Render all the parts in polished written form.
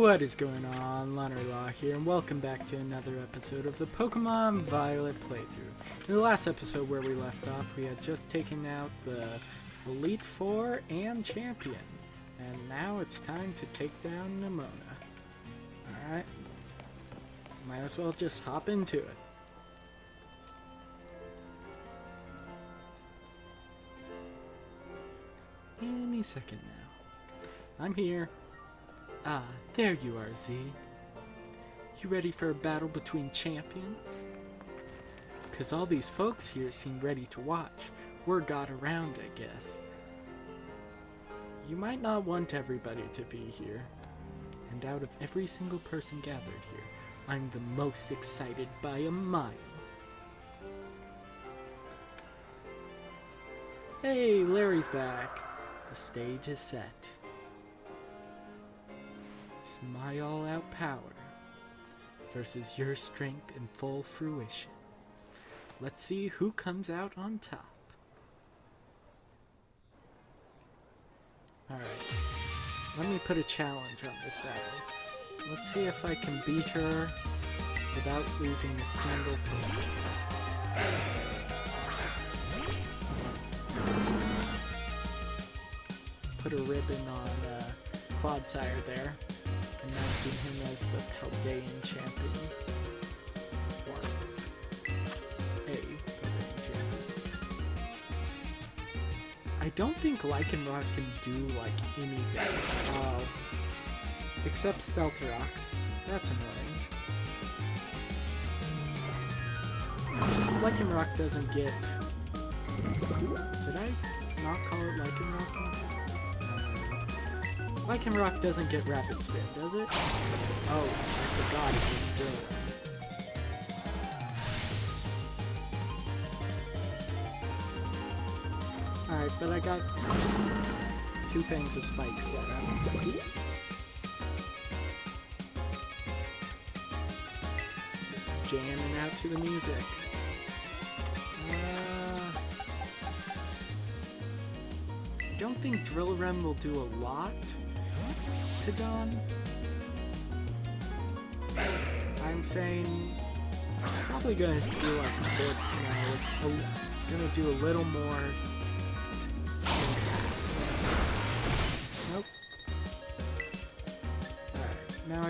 What is going on? Lonirylaw here, and welcome back to another episode of the Pokemon Violet playthrough. In the last episode where we left off, we had just taken out the Elite Four and Champion, and now it's time to take down Nemona. Alright, might as well just hop into it. Any second now. I'm here. Ah, there you are, Z. You ready for a battle between champions? 'Cause all these folks here seem ready to watch. Word got around, I guess. You might not want everybody to be here. And out of every single person gathered here, I'm the most excited by a mile. Hey, Larry's back. The stage is set. It's my all-out power versus your strength in full fruition. Let's see who comes out on top. Alright, let me put a challenge on this battle. Let's see if I can beat her without losing a single Pokemon. Put a ribbon on Clodsire there, announcing him as the Paldean champion. I don't think Lycanroc can do like anything. Except Stealth Rocks. That's annoying. Lycanroc doesn't get... Did I not call it Lycanroc in the first place? Lycanroc doesn't get Rapid Spin, does it? Oh, I forgot it gets Drill. Alright, but I got two things of spikes set up. Just jamming out to the music. I don't think Drillrem will do a lot to Dawn. I'm saying probably gonna do like a bit, it's gonna do a little more. Nope. Alright, now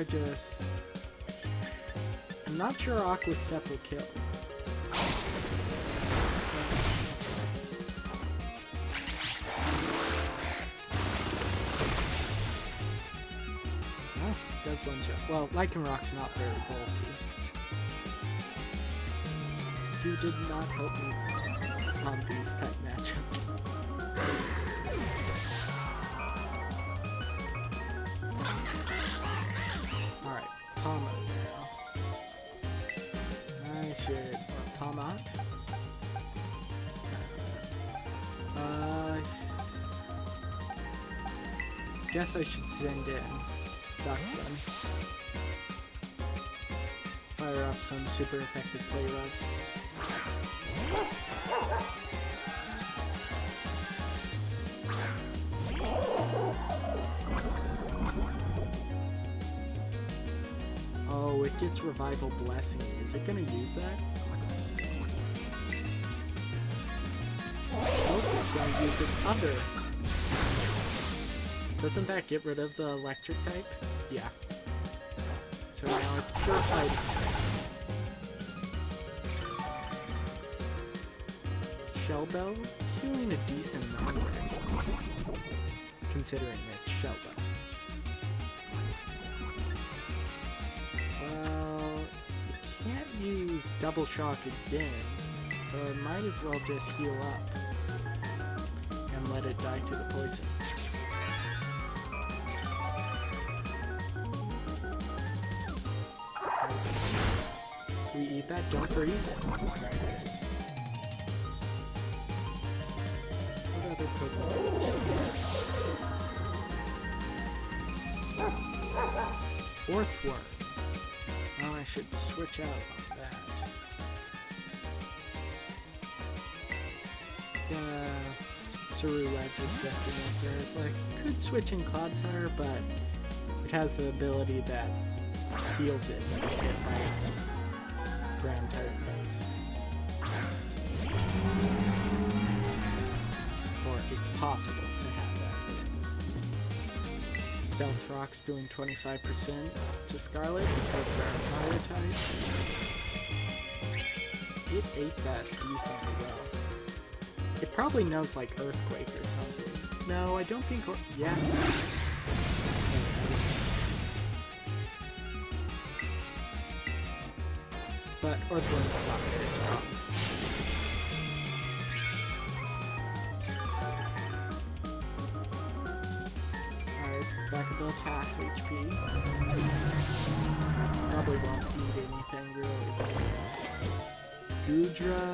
I'm not sure Aqua Step will kill. Oh, does one shot. Well, Lycanroc's not very bulky. You did not help me on these type matchups. Alright, Palma now. I should... Palmot? Guess I should send in Duxbun. Fire off some super effective play roughs. Oh, it gets Revival Blessing. Is it gonna use that? Oh, it's gonna use its others. Doesn't that get rid of the electric type? Yeah. So now it's pure fighting. Shell Bell? Healing a decent number, considering it's Shell Bell. Well, you can't use Double Shock again, so I might as well just heal up and let it die to the poison. We eat that, don't freeze. What other Pokemon? Fourth Word. Oh, I should switch out on that. Ceruledge is best answer. It's like, could switch in Clodsire, but we'd has the ability that heals it when it's hit by ground type moves. Or it's possible to have that. Stealth Rock's doing 25% to Scarlet because they're a fire type. It ate that decently well. It probably knows like Earthquake or something. No, I don't think. Yeah. But Earthworm's not very strong. Alright, back above half HP. Probably won't need anything really. Goodra.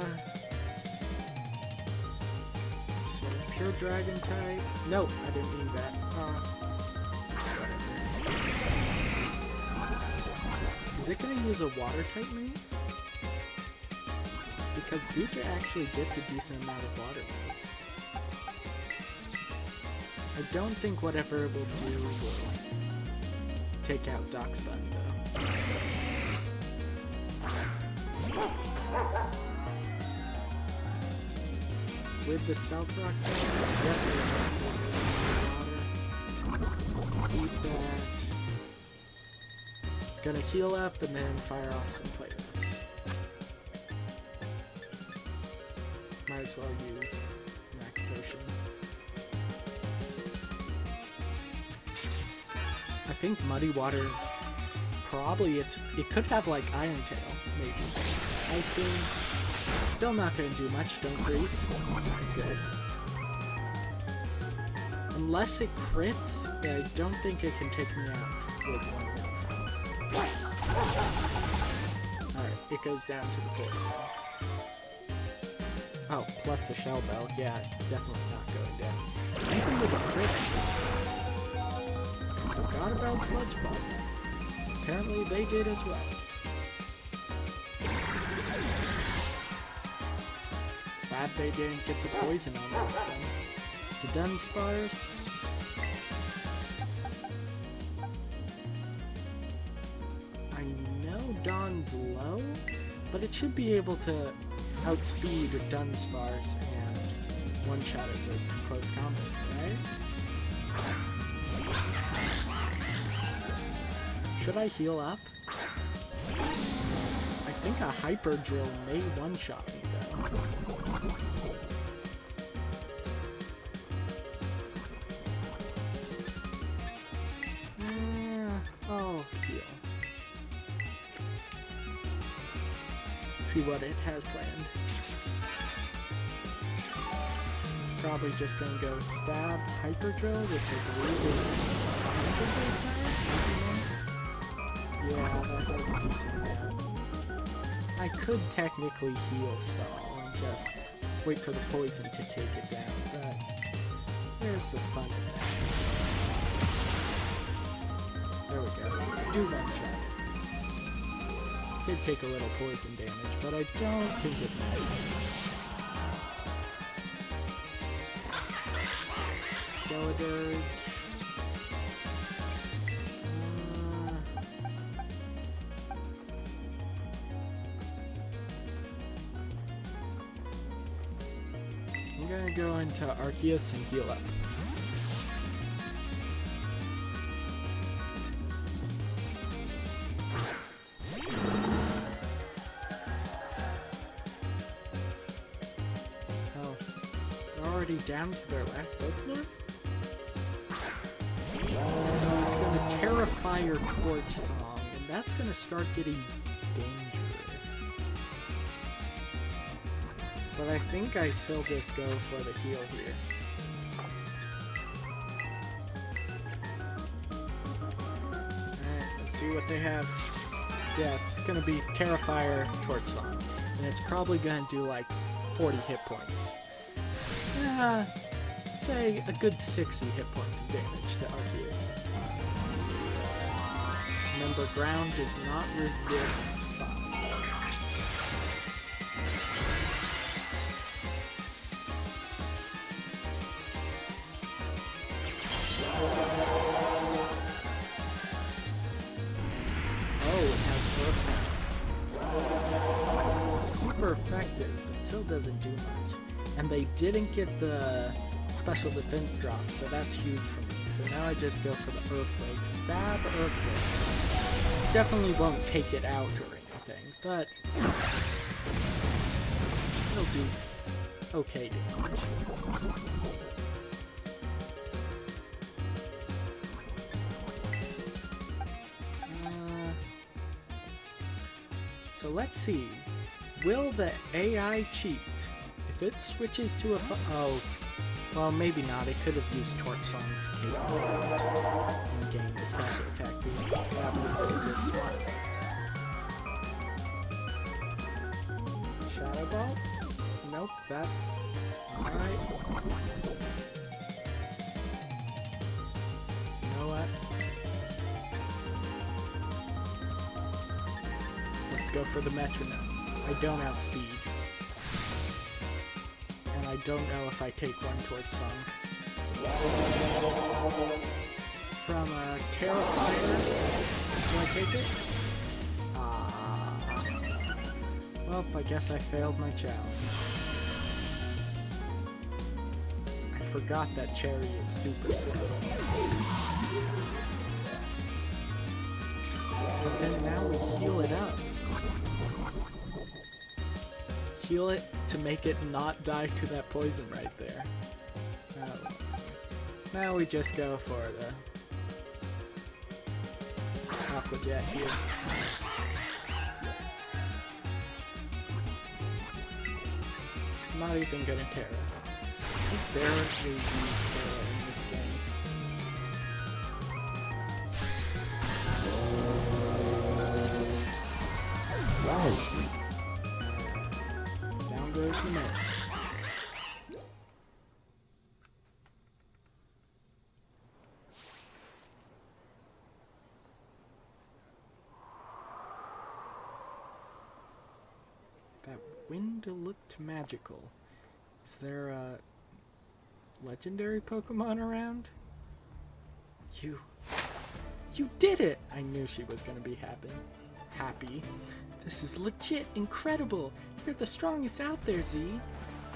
So pure dragon type. No, I didn't mean that. Is it going to use a water type move? Because Goodra actually gets a decent amount of water moves. I don't think whatever it will do will take out Darksbun though. With the Stealth Rock, water. Eat that. Gonna heal up and then fire off some play-offs. Might as well use Max Potion. I think Muddy Water, probably it could have like Iron Tail, maybe. Ice Beam, still not gonna do much, don't freeze. Good. Unless it crits, I don't think it can take me out with one move. Alright, it goes down to the poison. Oh, plus the Shell Bell. Yeah, definitely not going down. Even with a crit. Forgot about Sludge Bomb. Apparently they did as well. Glad they didn't get the poison on that one. The Dunsparce. Dawn's low, but it should be able to outspeed Dunsparce and one-shot it with close combat, right? Should I heal up? I think a Hyper Drill may one-shot me though. I'll heal. See what it has planned. It's probably just gonna go stab Hyper Drill, which I believe is 100 base power. Yeah, that does a decent amount. I could technically heal stall and just wait for the poison to take it down, but there's the fun in that. There we go. Do one shot. Did take a little poison damage, but I don't think it matters. Skeledirge. I'm gonna go into Arceus and heal up. Down to their last Pokemon? So it's going to Terra Fire Torch Song, and that's going to start getting dangerous. But I think I still just go for the heal here. Alright, let's see what they have. Yeah, it's going to be Terra Fire Torch Song, and it's probably going to do like 40 hit points. Say a good 60 hit points of damage to Arceus. Remember, ground does not resist fire. Earth. Super effective, but still doesn't do much. And they didn't get the special defense drop, so that's huge for me. So now I just go for the Earthquake. Stab Earthquake. Definitely won't take it out or anything, but it'll do okay damage. So let's see. Will the AI cheat? If it switches to a oh, well, maybe not. It could have used Torch Song to keep and gain the special attack boost. That would have been just smart. Shadow Ball? Nope, that's alright. You know what? Let's go for the metronome. I don't outspeed. And I don't know if I take one Torch Song. From a Terrifier, do I take it? Well, I guess I failed my challenge. I forgot that Cherry is super slow. But then now we heal it up. Heal it to make it not die to that poison right there. Now we just go for the Aqua Jet here. Not even gonna Terra. I barely use Terra in this game. Wow. Down goes the man. That window looked magical. Is there a legendary Pokemon around? You did it! I knew she was gonna be happy. This is legit incredible! You're the strongest out there, Z!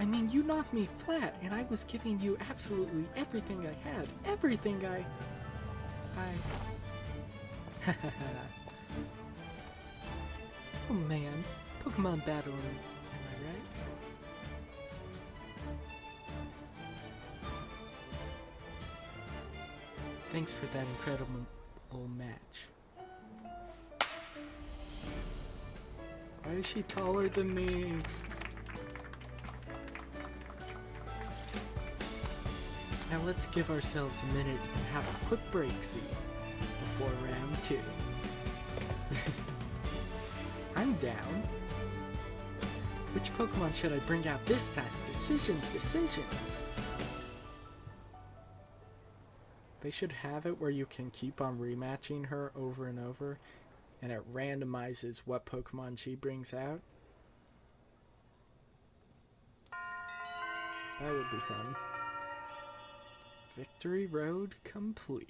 I mean, you knocked me flat, and I was giving you absolutely everything I had. Everything I... Oh man, Pokemon battling, am I right? Thanks for that incredible match. Why is she taller than me? Now let's give ourselves a minute and have a quick break, Z, before round 2. I'm down. Which Pokemon should I bring out this time? Decisions. They should have it where you can keep on rematching her over and over, and it randomizes what Pokemon she brings out. That would be fun. Victory Road complete.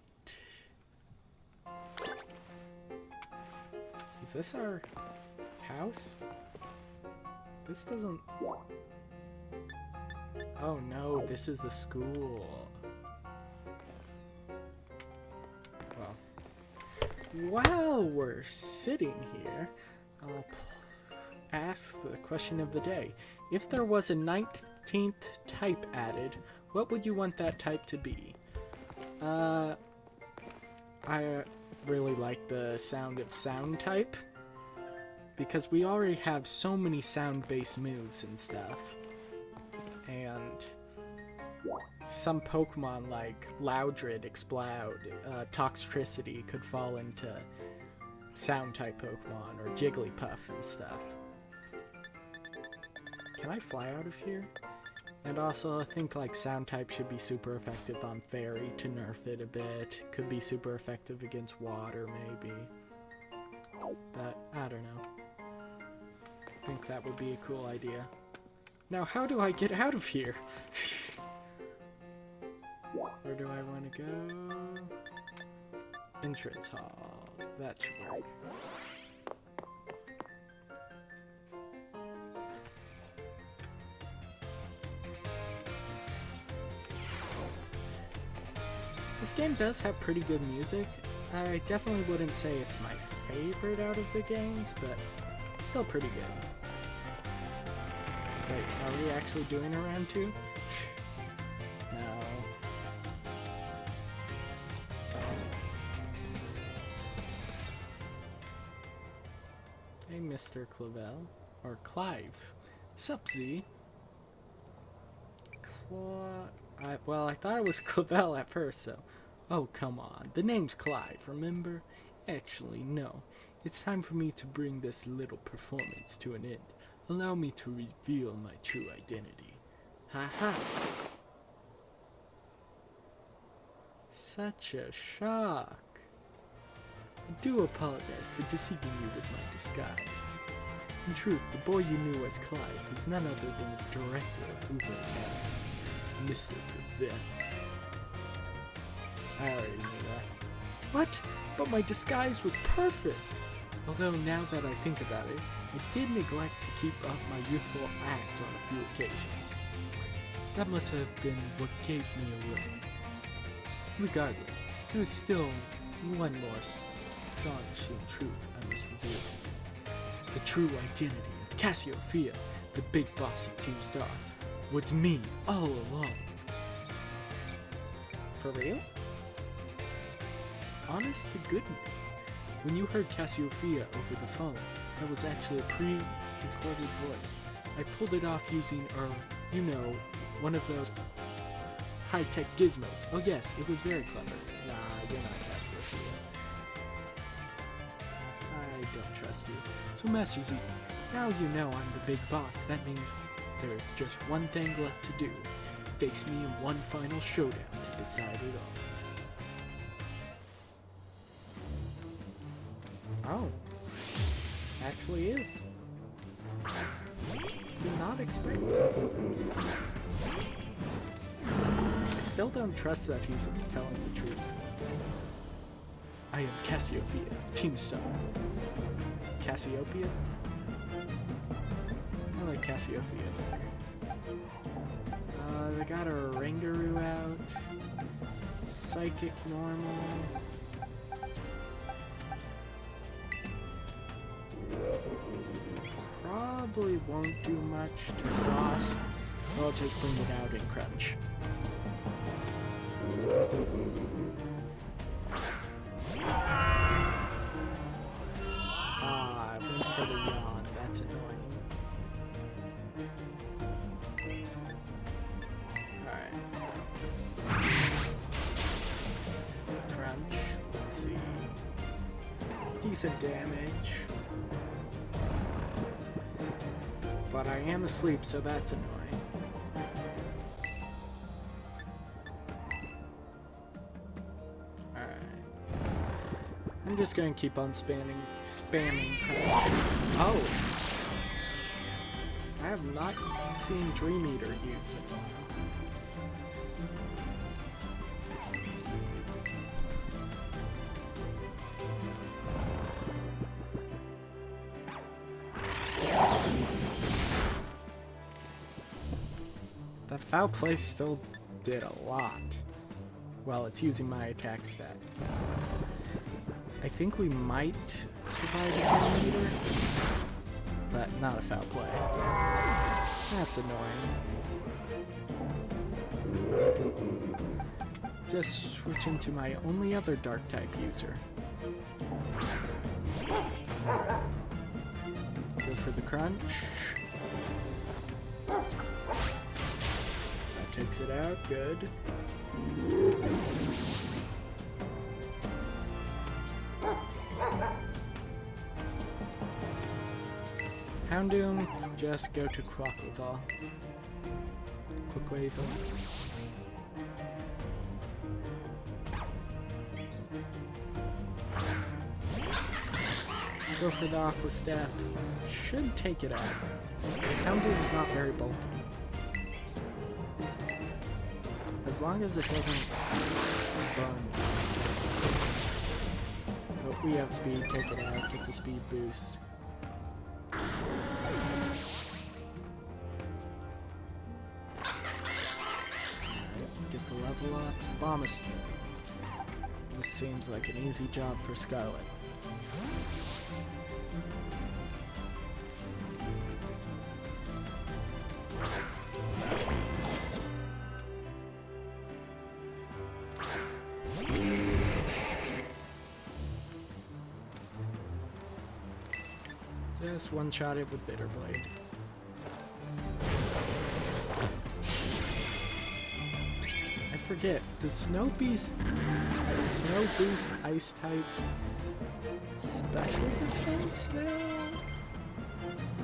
Is this our house? This doesn't... Oh no, this is the school. Well, while we're sitting here, I'll ask the question of the day. If there was a 19th type added, what would you want that type to be? I really like the sound of sound type, because we already have so many sound-based moves and stuff. And some Pokemon like Loudred, Exploud, Toxtricity could fall into sound-type Pokemon, or Jigglypuff and stuff. Can I fly out of here? And also, I think like sound type should be super effective on Fairy to nerf it a bit. Could be super effective against water, maybe. But I don't know. I think that would be a cool idea. Now, how do I get out of here? Where do I want to go? Entrance hall. That should work. This game does have pretty good music. I definitely wouldn't say it's my favorite out of the games, but still pretty good. Wait, are we actually doing a round 2? No. Hey, Mr. Clavel. Or Clive. Sup, Z? Well, I thought it was Clavel at first, so... Oh, come on. The name's Clive, remember? Actually, no. It's time for me to bring this little performance to an end. Allow me to reveal my true identity. Ha-ha! Such a shock. I do apologize for deceiving you with my disguise. In truth, the boy you knew as Clive is none other than the director of Hoover Academy, Mr. Clavel. I already knew that. What? But my disguise was perfect! Although now that I think about it, I did neglect to keep up my youthful act on a few occasions. That must have been what gave me away. Regardless, there is still one more astonishing truth I must reveal. The true identity of Cassiopeia, the big boss of Team Star, was me all along. For real? Honest to goodness. When you heard Cassiopeia over the phone, that was actually a pre-recorded voice. I pulled it off using, one of those high-tech gizmos. Oh yes, it was very clever. Nah, you're not Cassiopeia. I don't trust you. So Master Z, now you know I'm the big boss. That means there's just one thing left to do. Face me in one final showdown to decide it all. Oh. Actually is. Did not expect that. I still don't trust that he's telling the truth. I am Cassiopeia, Team Star. Cassiopeia? I like Cassiopeia better. They got a Rangaroo out. Psychic normal. Probably won't do much to Frost. I'll just bring it out in Crunch. I went for the yawn. That's annoying. Alright. Crunch. Let's see. Decent damage. But I am asleep, so that's annoying. Alright. I'm just gonna keep on spamming Crunch. Oh! I have not seen Dream Eater use it. That foul play still did a lot. Well, it's using my attack stat, of course. I think we might survive a Dream Eater, but not a foul play. That's annoying. Just switching to my only other dark type user. Go for the Crunch. Takes it out, good. Houndoom, just go to Quackleval. Go for the Aqua Step. Should take it out. Houndoom's not very bulky. As long as it doesn't burn. But we have speed, take it out, get the speed boost. Get the level up. Bomb seems like an easy job for Scarlet. Just one-shot it with Bitter Blade. I forget, does Snow boost ice types special defense now?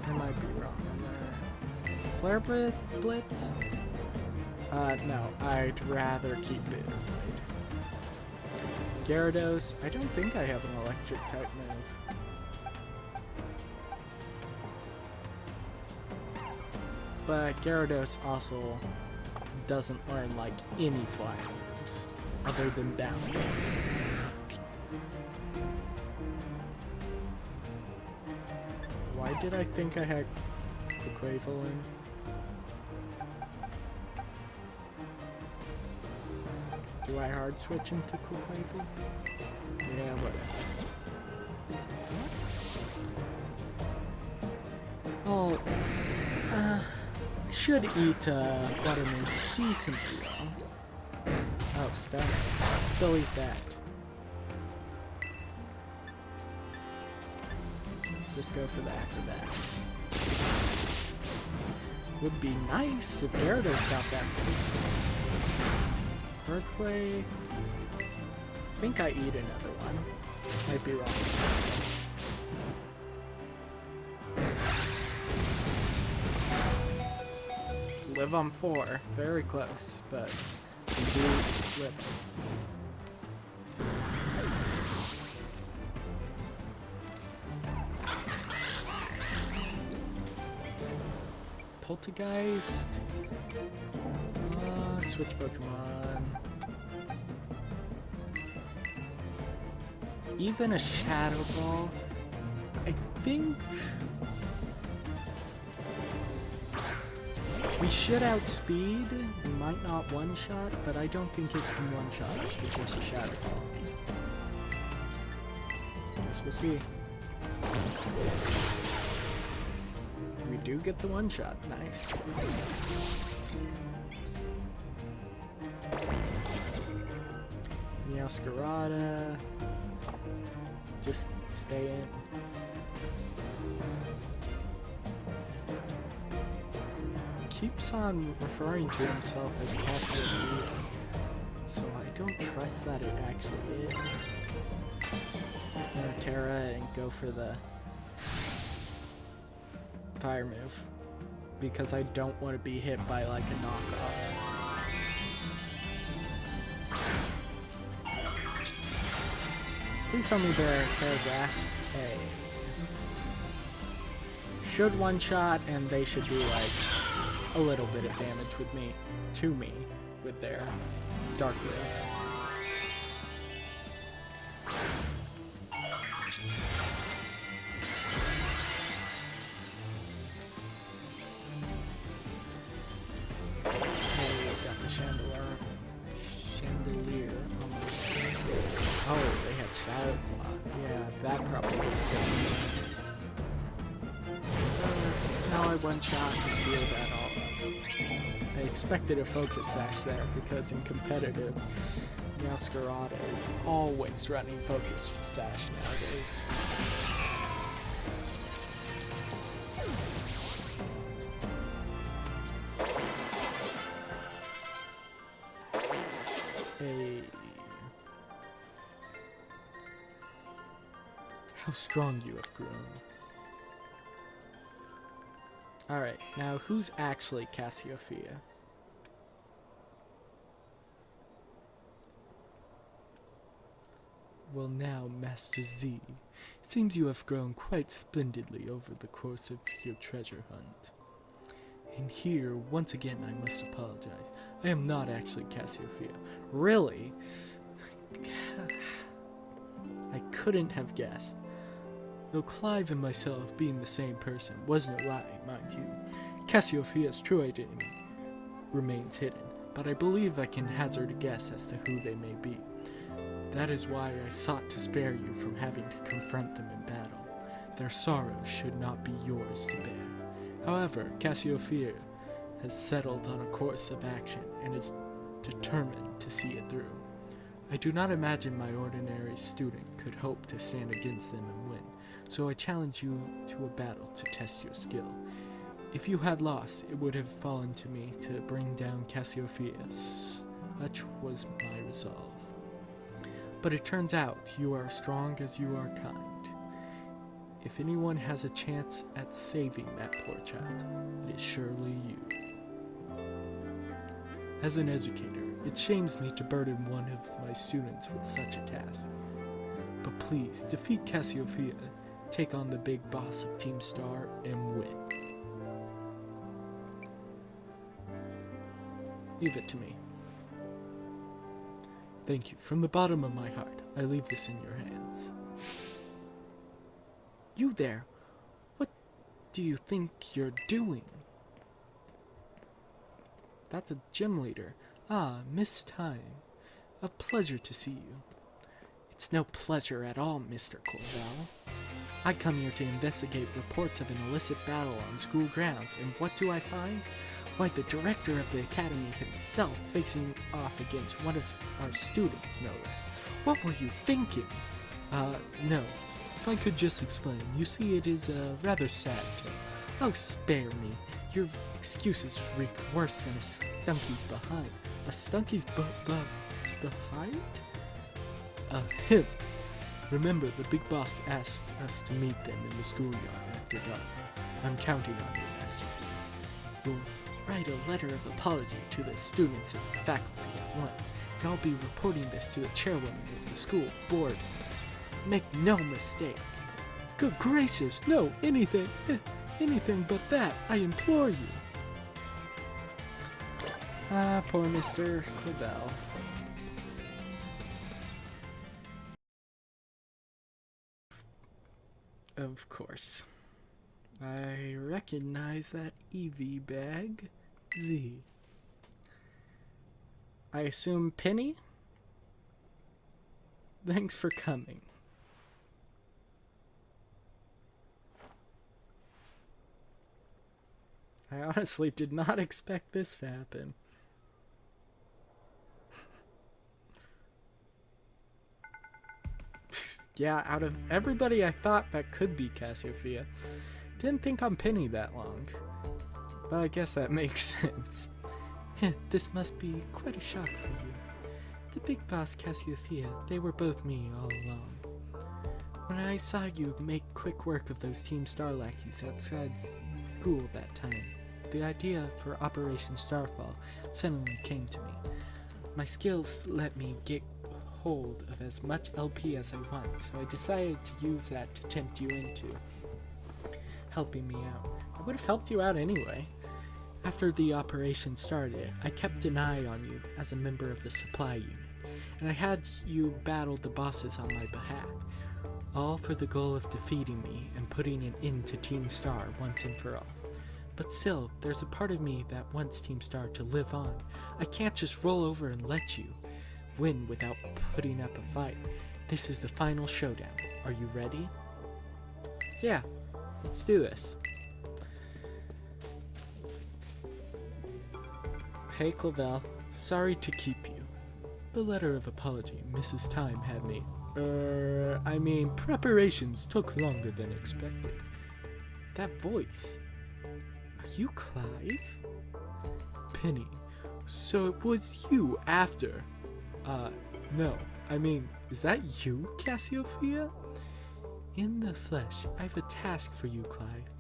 I might be wrong on that. Flare Blitz? No, I'd rather keep Bitter Blade. Gyarados, I don't think I have an electric type move. But Gyarados also doesn't learn like any flying moves other than bounce. Why did I think I had Quaquaval in? Do I hard switch into Quaquaval? Yeah, whatever. Oh, I should eat buttermilk decently though. Oh, stone. Still eat that. Just go for the acrobatics. Would be nice if Gyarados got that thing. Earthquake. I think I eat another one. Might be wrong. Live on 4. Very close, but we do live. Poltergeist. Switch Pokemon. Even a Shadow Ball. I think we should outspeed. We might not one-shot, but I don't think it can one-shot us with just a Shadow Ball. Guess we'll see. We do get the one-shot. Nice. Meowscarada. Just stay in. Keeps on referring to himself as Cassiopeia, so I don't trust that it actually is. Terra and go for the fire move because I don't want to be hit by like a knockoff. Please tell me they're Terragrass. Hey. Should one shot and they should do like a little bit of damage with me, to me, with their Dark Wave. Chandelier. Oh, they had Shadow Claw. Yeah, that probably was good. Now I one-shot and feel that all up. I expected a Focus Sash there because in competitive, Meowscarada is always running Focus Sash nowadays. How strong you have grown. Alright, now who's actually Cassiopeia? Well now, Master Z, it seems you have grown quite splendidly over the course of your treasure hunt. And here, once again, I must apologize. I am not actually Cassiopeia. Really? I couldn't have guessed. Though Clive and myself being the same person wasn't a lie, mind you, Cassiopeia's true identity remains hidden, but I believe I can hazard a guess as to who they may be. That is why I sought to spare you from having to confront them in battle. Their sorrow should not be yours to bear. However, Cassiopeia has settled on a course of action and is determined to see it through. I do not imagine my ordinary student could hope to stand against them and win, so I challenge you to a battle to test your skill. If you had lost, it would have fallen to me to bring down Cassiopeia. Such was my resolve. But it turns out you are strong as you are kind. If anyone has a chance at saving that poor child, it is surely you. As an educator, it shames me to burden one of my students with such a task. But please, defeat Cassiopeia, take on the big boss of Team Star, and win. Leave it to me. Thank you. From the bottom of my heart, I leave this in your hands. You there! What do you think you're doing? That's a gym leader. Ah, Miss Time. A pleasure to see you. It's no pleasure at all, Mr. Clive. I come here to investigate reports of an illicit battle on school grounds, and what do I find? Why, the director of the academy himself facing off against one of our students, no less. What were you thinking? No. If I could just explain. You see, it is a rather sad tale. Oh, spare me. Your excuses reek worse than a stunky's behind. A stunky's behind? Him. Remember, the big boss asked us to meet them in the schoolyard after dark. I'm counting on you, Master Z. You'll write a letter of apology to the students and faculty at once, and I'll be reporting this to the chairwoman of the school board. Make no mistake. Good gracious, no, anything but that, I implore you. Ah, poor Mr. Clavel. Of course. I recognize that EV bag. Z. I assume Penny? Thanks for coming. I honestly did not expect this to happen. Yeah, out of everybody I thought that could be Cassiopeia, didn't think on Penny that long. But I guess that makes sense. This must be quite a shock for you. The big boss Cassiopeia, they were both me all along. When I saw you make quick work of those Team Star lackeys outside school that time, the idea for Operation Starfall suddenly came to me. My skills let me get hold of as much LP as I want, so I decided to use that to tempt you into helping me out. I would have helped you out anyway. After the operation started, I kept an eye on you as a member of the supply unit, and I had you battle the bosses on my behalf, all for the goal of defeating me and putting an end to Team Star once and for all. But still, there's a part of me that wants Team Star to live on. I can't just roll over and let you win without putting up a fight. This is the final showdown. Are you ready? Yeah, let's do this. Hey, Clavel. Sorry to keep you. The letter of apology Mrs. Time had me. Preparations took longer than expected. That voice. Are you Clive? Penny. So it was you after. No. Is that you, Cassiopeia? In the flesh, I've a task for you, Clive,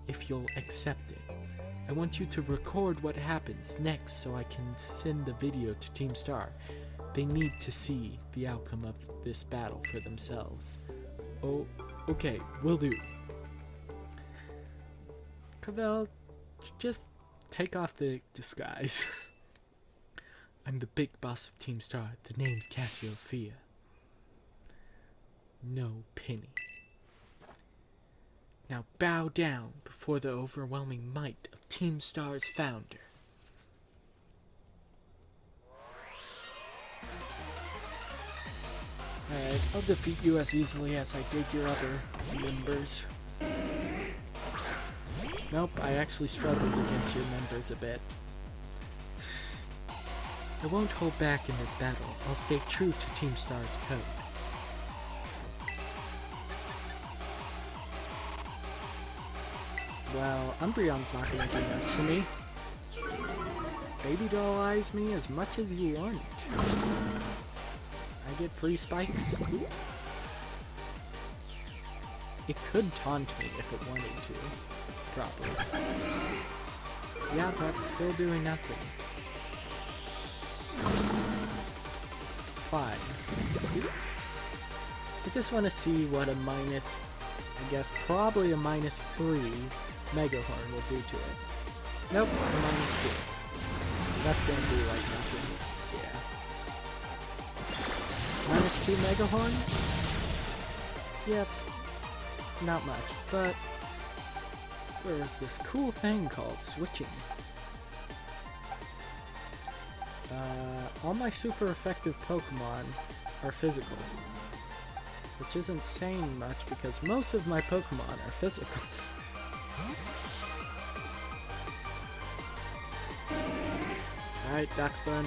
if you'll accept it. I want you to record what happens next so I can send the video to Team Star. They need to see the outcome of this battle for themselves. Oh, okay, will do. Clavel, just take off the disguise. I'm the big boss of Team Star. The name's Cassiopeia. No Penny. Now bow down before the overwhelming might of Team Star's founder. Alright, I'll defeat you as easily as I did your other members. Nope, I actually struggled against your members a bit. I won't hold back in this battle. I'll stay true to Team Star's code. Well, Umbreon's not gonna do much for me. Baby doll eyes me as much as you want. I get free spikes. It could taunt me if it wanted to. Probably. Yeah, but still doing nothing. Fine. I just want to see what a minus, I guess probably a -3 Mega Horn will do to it. Nope, a -2. That's gonna be like nothing. Yeah. -2 Mega Horn? Yep. Not much, but there is this cool thing called switching. All my super effective Pokemon are physical, which isn't saying much because most of my Pokemon are physical. Alright, Duxbun.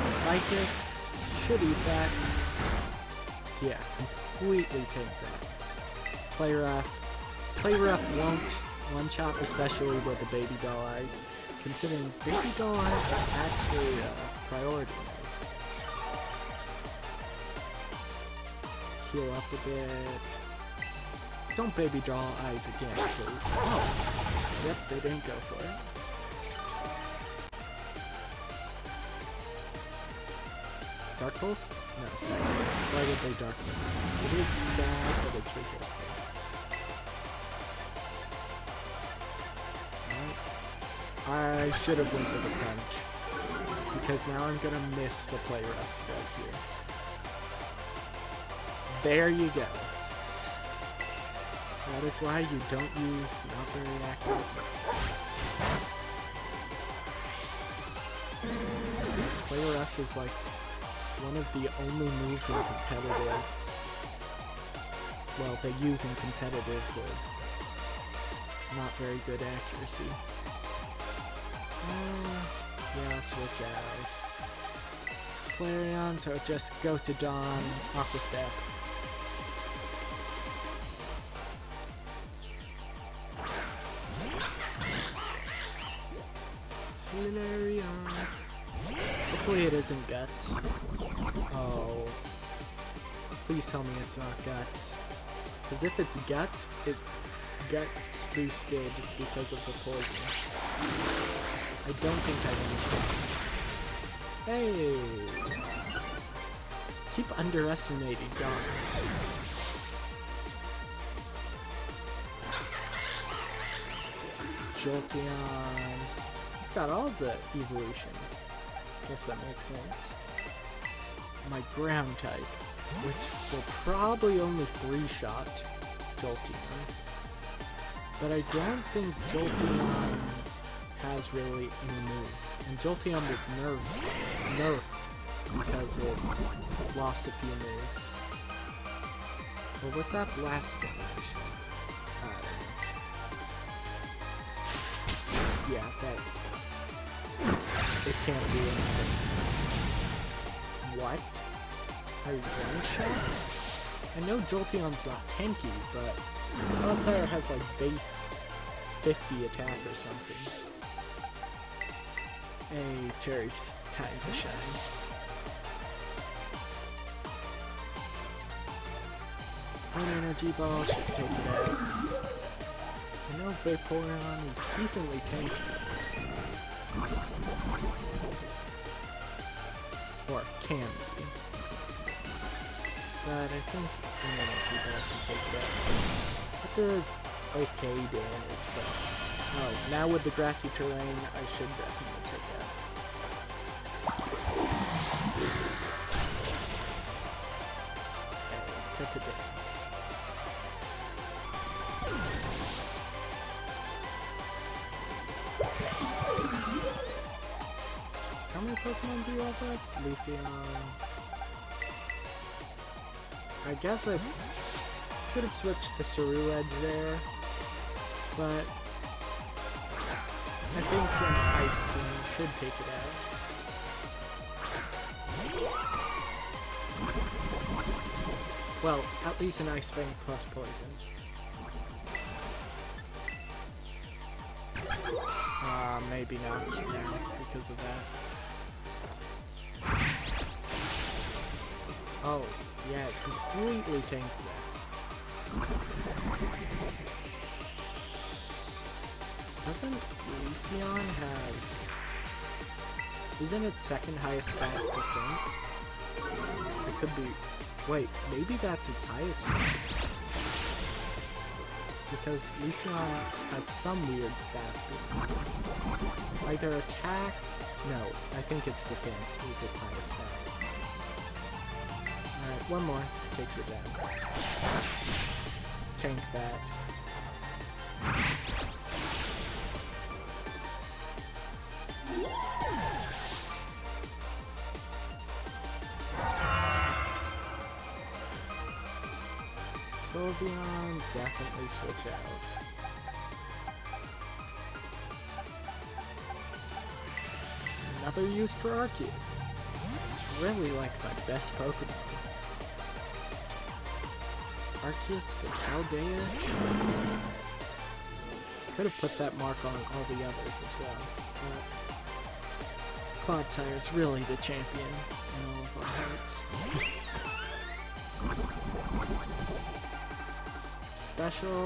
Psychic. Should eat that. Yeah, completely take that. Play Rough. Play Rough won't one-shot, especially with the Baby Doll Eyes, considering Baby Doll Eyes is actually a priority mode. Heal up a bit. Don't Baby Doll Eyes again, please. Oh! Yep, they didn't go for it. Dark Pulse? No, sorry. Why would they Dark Pulse? It is stab, but it's resistant. I should have went for the punch, because now I'm gonna miss the play rough right here. There you go. That is why you don't use not very accurate moves. Play rough is like one of the only moves in competitive. Well, they use in competitive with not very good accuracy. Yeah, switch out. It's Flareon, so just go to Dawn, Aqua Step. Flareon. Hopefully it isn't Guts. Oh. Please tell me it's not Guts. Because if it's Guts Guts boosted because of the poison. I don't think I want to. Hey! Keep underestimating Dawn. Jolteon. I've got all the evolutions. Guess that makes sense. My ground type, which will probably only 3-shot Jolteon. But I don't think Jolteon has really any moves. And Jolteon was nerfed because it lost a few moves. Or was that last generation? I don't know. Yeah, that's... It can't do anything. What? Are you one-shot? I know Jolteon's not tanky, but Bonsire has like base 50 attack or something. Hey, Cherry's time to shine. One energy ball should take it out. I know Vaporeon is decently tanky. Or can be. But I think an energy ball can take that. It does okay damage, but... Oh, now with the grassy terrain, I should definitely take that. Okay, took it down. How many Pokemon do you have left? Leafeon. I guess I could have switched to Ceruledge there, but I think an Ice Beam should take it out. Well, at least an Ice Fang plus Poison. Maybe not now because of that. Oh, yeah, it completely tanks that. Doesn't Leafeon have... Isn't it second highest stat defense? It could be... Wait, maybe that's its highest stat. Because Leafeon has some weird stat. Either attack... No, I think it's defense is its highest stat. Alright, one more. Takes it down. Tank that. Sylveon, definitely switch out. Another use for Arceus. It's really like my best Pokemon. Arceus, the Paldea. Could have put that mark on all the others as well. But Clodsire is really the champion in all of our hearts. Special,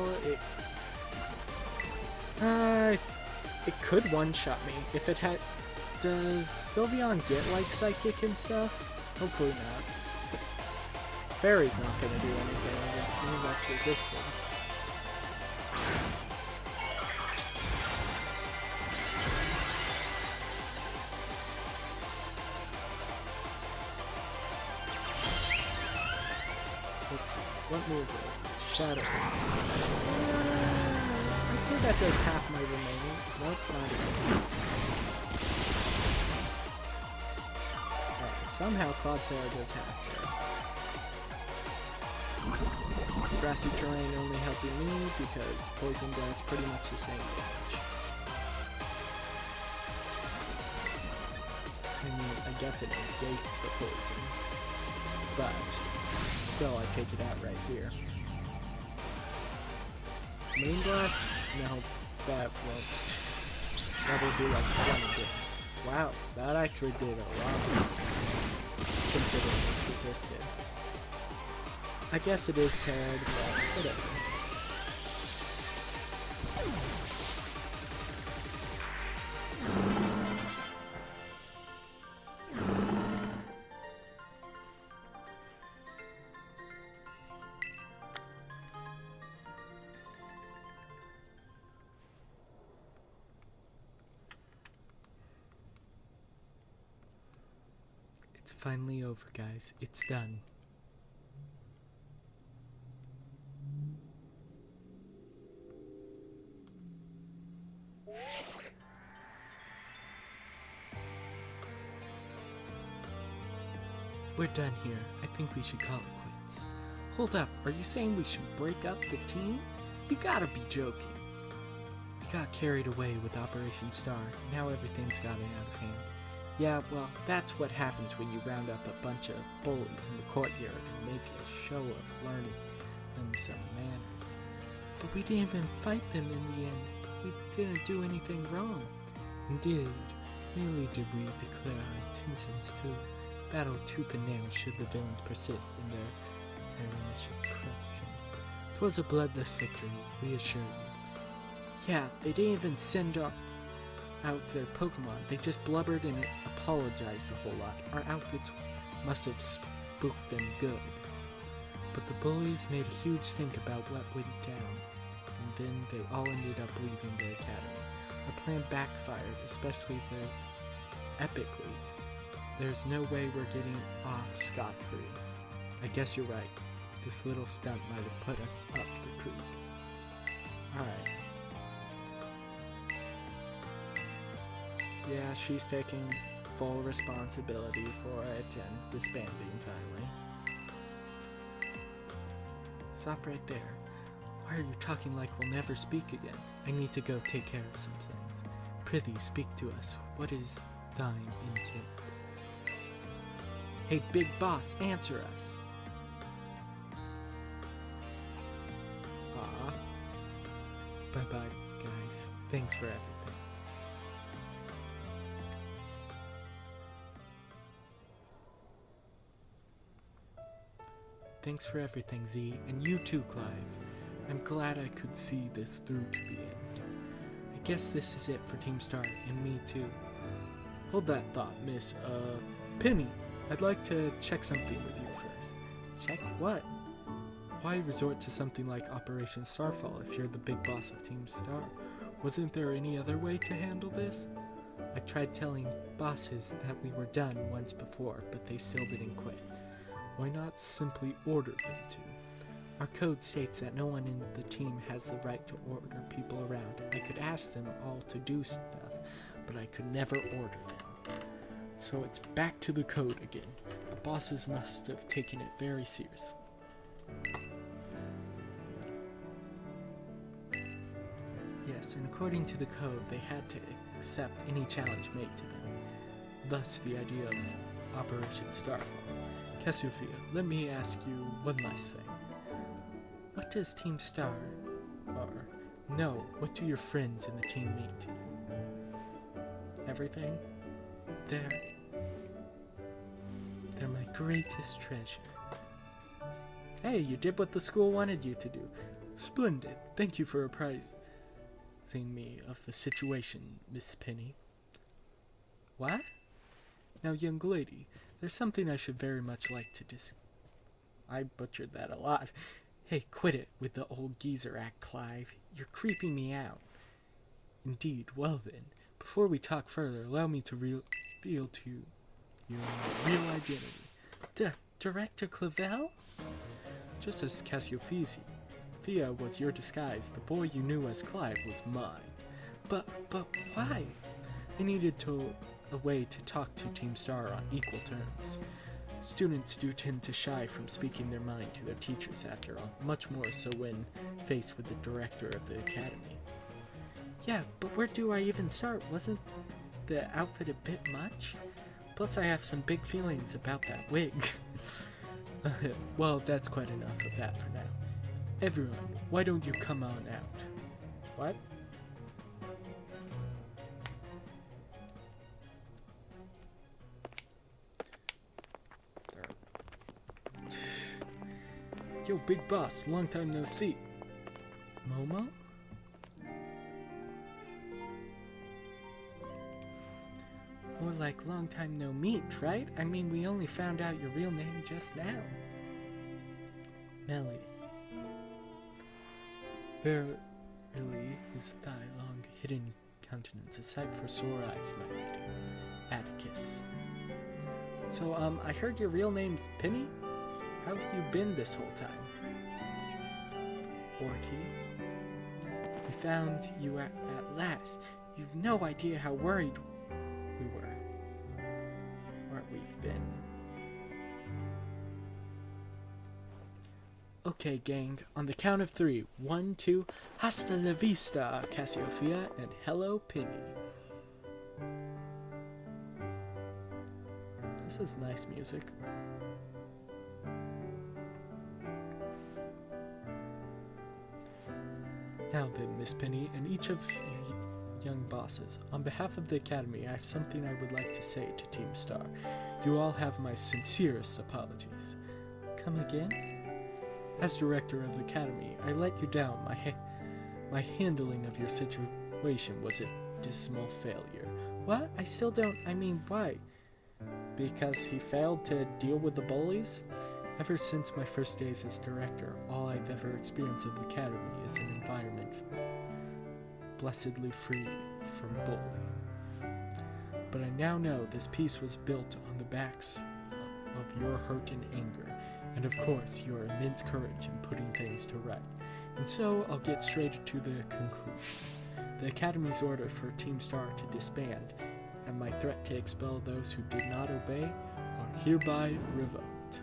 it could one-shot me. If it had... Does Sylveon get, like, Psychic and stuff? Hopefully not. Fairy's not gonna do anything against me, that's resistant. Let's see, what move? Shadow. I'd say that does half my remaining. Nope, not even. Alright, somehow Clodsire does half there. Grassy terrain only helping me because poison does pretty much the same damage. I mean, I guess it negates the poison. But still, I take it out right here. Main Blast? No, that won't. That'll do like 20 damage. Wow, that actually did a lot, considering it's resisted. I guess it is Terran, but whatever. It's finally over, guys. It's done. We're done here. I think we should call it quits. Hold up, are you saying we should break up the team? You gotta be joking. We got carried away with Operation Star. Now everything's gotten out of hand. Yeah, well, that's what happens when you round up a bunch of bullies in the courtyard and make a show of learning them some manners. But we didn't even fight them in the end. We didn't do anything wrong. Indeed, merely did we declare our intentions to battle tooth and nail should the villains persist in their initial corruption. 'Twas a bloodless victory, we assure you. Yeah, they didn't even send out their Pokemon. They just blubbered and apologized a whole lot. Our outfits must have spooked them good. But the bullies made a huge stink about what went down, and then they all ended up leaving the academy. Our plan backfired, especially epically. There's no way we're getting off scot-free. I guess you're right. This little stunt might have put us up the creek. Alright. Yeah, she's taking full responsibility for it and disbanding finally. Stop right there. Why are you talking like we'll never speak again? I need to go take care of some things. Prithee, speak to us. What is thine intent? Hey, big boss, answer us! Aw. Bye-bye, guys. Thanks for everything. Thanks for everything, Z, and you too, Clive. I'm glad I could see this through to the end. I guess this is it for Team Star, and me too. Hold that thought, Miss, Penny. I'd like to check something with you first. Check what? Why resort to something like Operation Starfall if you're the big boss of Team Star? Wasn't there any other way to handle this? I tried telling bosses that we were done once before, but they still didn't quit. Why not simply order them to? Our code states that no one in the team has the right to order people around. I could ask them all to do stuff, but I could never order them. So it's back to the code again. The bosses must have taken it very seriously. Yes, and according to the code, they had to accept any challenge made to them. Thus the idea of Operation Starfall. Cassiopeia, let me ask you one last thing. What does Team Star, or no, what do your friends in the team mean to you? Everything? They're my greatest treasure. Hey, you did what the school wanted you to do. Splendid. Thank you for apprising me of the situation, Miss Penny. What? Now, young lady, there's something I should very much like to I butchered that a lot. Hey, quit it with the old geezer act, Clive. You're creeping me out. Indeed, well then, before we talk further, allow me to reveal to you your real identity. Director Clavel? Just as Cassiopeia was your disguise, the boy you knew as Clive was mine. But why? I needed a way to talk to Team Star on equal terms. Students do tend to shy from speaking their mind to their teachers after all, much more so when faced with the director of the academy. Yeah, but where do I even start? Wasn't the outfit a bit much? Plus I have some big feelings about that wig. Well, that's quite enough of that for now. Everyone, why don't you come on out? What? Yo, big boss, long time no see. Momo? More like long time no meet, right? I mean, we only found out your real name just now. Melly. Verily is thy long hidden countenance a sight for sore eyes, my lady. Atticus. So, I heard your real name's Penny? How have you been this whole time? Orty. We found you at last. You've no idea how worried we were. Or we've been. Okay, gang. On the count of 3. 1, 2. Hasta la vista, Cassiopeia, and hello, Penny. This is nice music. Now then, Miss Penny, and each of you young bosses, on behalf of the Academy, I have something I would like to say to Team Star. You all have my sincerest apologies. Come again? As director of the Academy, I let you down. My handling of your situation was a dismal failure. What? I still don't. I mean, why? Because he failed to deal with the bullies? Ever since my first days as director, all I've ever experienced of the Academy is an environment blessedly free from bullying. But I now know this peace was built on the backs of your hurt and anger, and of course your immense courage in putting things to right. And so I'll get straight to the conclusion. The Academy's order for Team Star to disband, and my threat to expel those who did not obey are hereby revoked.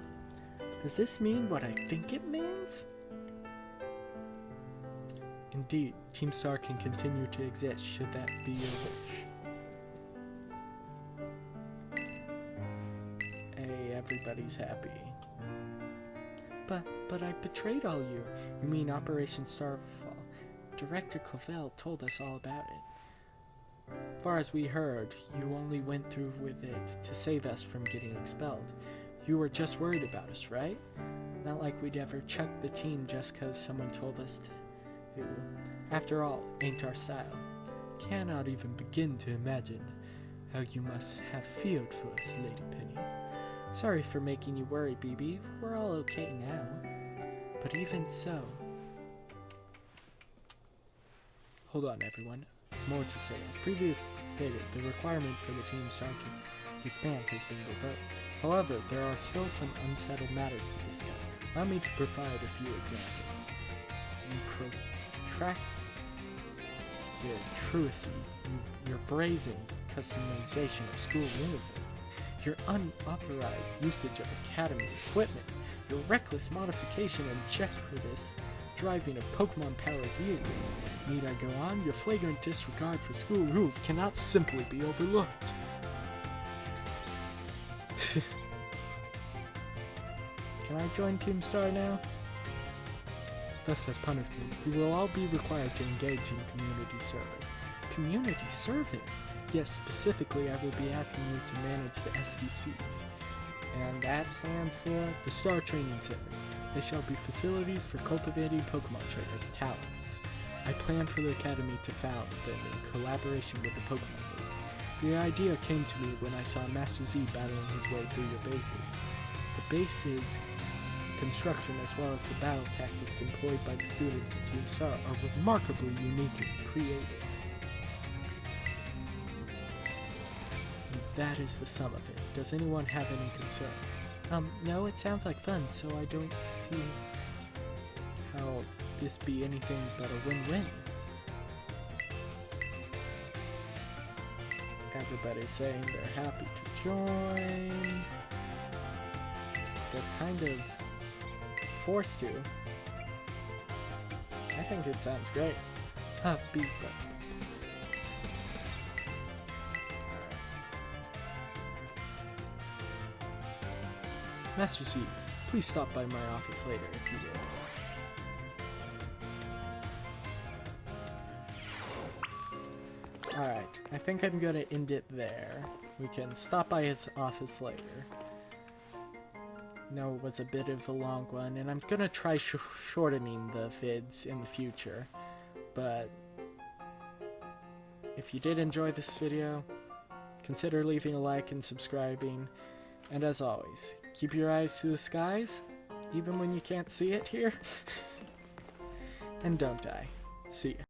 Does this mean what I think it means? Indeed, Team Star can continue to exist should that be your wish. Hey, everybody's happy. But I betrayed all you. You mean Operation Starfall. Director Clive told us all about it. As far as we heard, you only went through with it to save us from getting expelled. You were just worried about us, right? Not like we'd ever chuck the team just cause someone told us to. After all, ain't our style. Cannot even begin to imagine how you must have feared for us, Lady Penny. Sorry for making you worry, BB. We're all okay now. But even so... Hold on, everyone. More to say. As previously stated, the requirement for the Team Star to disband has been revoked. However, there are still some unsettled matters to discuss. Allow me to provide a few examples. You protract your truancy, your brazen customization of school uniform, your unauthorized usage of academy equipment, your reckless modification and jeopardous driving of Pokemon-powered vehicles. Need I go on? Your flagrant disregard for school rules cannot simply be overlooked. Can I join Team Star now? Thus, as punishment, you will all be required to engage in community service. Community service? Yes, specifically, I will be asking you to manage the SDCs. And that stands for the Star Training Centers. They shall be facilities for cultivating Pokemon trainers' talents. I plan for the Academy to found them in collaboration with the Pokemon League. The idea came to me when I saw Master Z battling his way through your bases. The bases construction as well as the battle tactics employed by the students at Team Star are remarkably unique and creative. And that is the sum of it. Does anyone have any concerns? No, it sounds like fun, so I don't see how this be anything but a win-win. Everybody's saying they're happy to join. They're kind of forced to. I think it sounds great. Beat them. Master Z, please stop by my office later if you will. Alright, I think I'm gonna end it there. We can stop by his office later. No, it was a bit of a long one, and I'm gonna try shortening the vids in the future. But if you did enjoy this video, consider leaving a like and subscribing. And as always, keep your eyes to the skies, even when you can't see it here. And don't die. See ya.